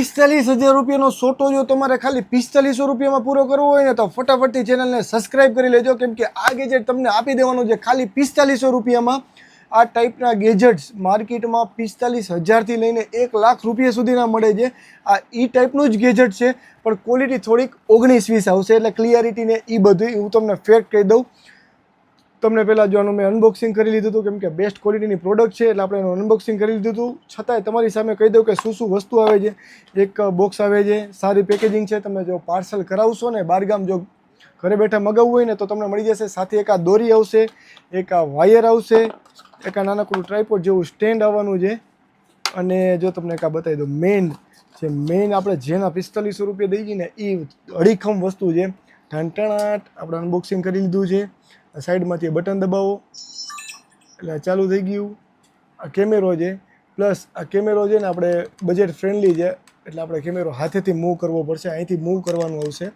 45,000 રૂપિયાનો સોટો જો તમારે ખાલી 4500 રૂપિયામાં પૂરો કરવો હોય ને તો ફટાફટથી ચેનલને સબસ્ક્રાઈબ કરી લેજો, કેમ કે આ ગેજેટ તમને આપી દેવાનું છે ખાલી 4500 રૂપિયામાં. આ ટાઈપના ગેજેટ્સ માર્કેટમાં 45,000થી લઈને 1 લાખ રૂપિયા સુધીના મળે છે. આ ટાઈપનું જ ગેજેટ છે, પણ ક્વોલિટી થોડીક 19-20 આવશે. એટલે ક્લિયરિટી ને બધું હું તમને ફેક્ટ કહી દઉં. તમને પહેલાં જો આનું મેં અનબોક્સિંગ કરી લીધું હતું, કેમ કે બેસ્ટ ક્વોલિટીની પ્રોડક્ટ છે એટલે આપણે એનું અનબોક્સિંગ કરી લીધું હતું. છતાંય તમારી સામે કહી દઉં કે શું વસ્તુ આવે છે. એક બોક્સ આવે છે, સારી પેકેજિંગ છે. તમે જો પાર્સલ કરાવશો ને બહારગામ, જો ઘરે બેઠા મગાવવું હોય ને તો તમને મળી જશે. સાથે એક આ દોરી આવશે, એક આ વાયર આવશે, એક આ નાનકડું ટ્રાયપોડ જેવું સ્ટેન્ડ આવવાનું છે. અને જો તમને એક આ બતાવી દઉં, મેઇન આપણે જેના 4500 રૂપિયા દઈ ને એ અડીખમ વસ્તુ છે. ઢંટણાટ આપણે અનબોક્સિંગ કરી લીધું છે. સાઈડમાંથી બટન દબાવો એટલે ચાલુ થઈ ગયું. આ કેમેરો છે, પ્લસ આ કેમેરો છે ને આપણે બજેટ ફ્રેન્ડલી છે એટલે આપણે કેમેરો હાથેથી મૂવ કરવો પડશે. અહીંથી મૂવ કરવાનું આવશે,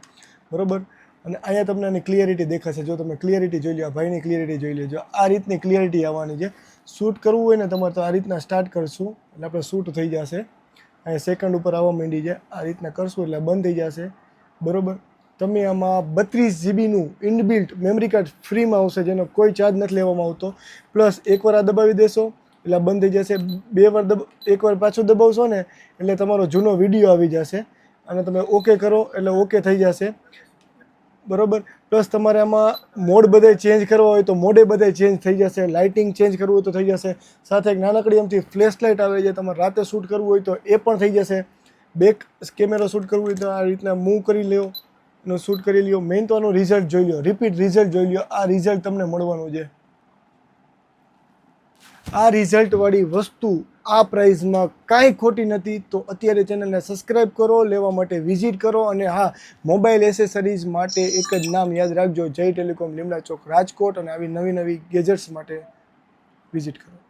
બરાબર. અને અહીંયા તમને આની ક્લિયરિટી દેખાશે. જો તમે ક્લિયરિટી જોઈ લો, ભાઈની ક્લિયરિટી જોઈ લેજો. આ રીતની ક્લિયરિટી આવવાની છે. શૂટ કરવું હોય ને તમારે તો આ રીતના સ્ટાર્ટ કરશું એટલે આપણે શૂટ થઈ જશે. અહીંયા સેકન્ડ ઉપર આવવા માંડી છે. આ રીતના કરશું એટલે બંધ થઈ જશે, બરાબર. તમે આમાં 32 જીબીનું ઇનબિલ્ટ મેમરી કાર્ડ ફ્રીમાં આવશે, જેનો કોઈ ચાર્જ નથી લેવામાં આવતો. પ્લસ એકવાર આ દબાવી દેશો એટલે બંધ થઈ જશે. એકવાર પાછું દબાવશો ને એટલે તમારો જૂનો વિડીયો આવી જશે. અને તમે ઓકે કરો એટલે ઓકે થઈ જશે, બરાબર. પ્લસ તમારે આમાં મોડ બધાય ચેન્જ કરવા હોય તો મોડે બધાય ચેન્જ થઈ જશે. લાઇટિંગ ચેન્જ કરવું હોય તો થઈ જશે. સાથે એક નાનકડી એમથી ફ્લેશ લાઇટ આવે છે. તમારે રાતે શૂટ કરવું હોય તો એ પણ થઈ જશે. બેક કેમેરો શૂટ કરવું હોય તો આ રીતના મૂવ કરી લ્યો, નો શૂટ કરી લ્યો. મેઇન તો આનું રિઝલ્ટ જોઈ લો, રિપીટ રિઝલ્ટ જોઈ લો. આ રિઝલ્ટ તમને મળવાનું છે. આ રિઝલ્ટવાળી વસ્તુ આ પ્રાઇઝમાં કાંઈ ખોટી નથી. તો અત્યારે ચેનલને સબસ્ક્રાઈબ કરો, લેવા માટે વિઝિટ કરો. અને હા, મોબાઈલ એસેસરીઝ માટે એક જ નામ યાદ રાખજો, જય ટેલિકોમ, લીમડા ચોક, રાજકોટ. અને આવી નવી ગેજેટ્સ માટે વિઝિટ કરો.